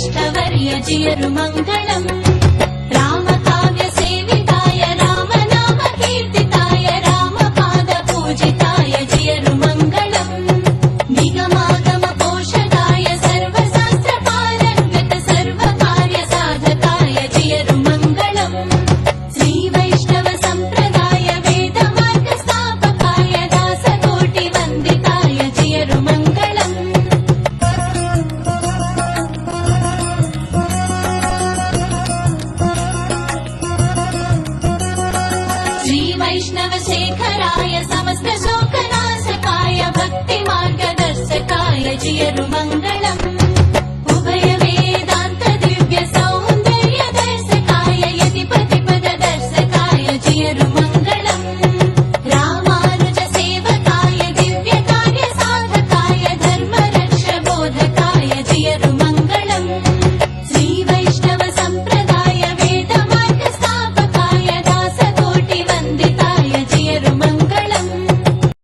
श्रीवैष्णवर्य जियरुमङ्गलम् रामकाव्य सेविताय रामनाम कीर्तिताय रामपाद पूजिताय जियरुमङ्गलम् निगमागम पोषकाय सर्वशास्त्रपारङ्गत सर्वकार्य साधकाय जियरुमङ्गलम् श्रीवैष्णव सम्प्रदाय वेदमार्ग स्थापकाय दासकोटि वन्दिताय जियरुमङ्गलम् श्रीवैष्णवशेखराय समस्त शोकनाशकाय भक्तिमार्गदर्शकाय जियरुमङ्गलम्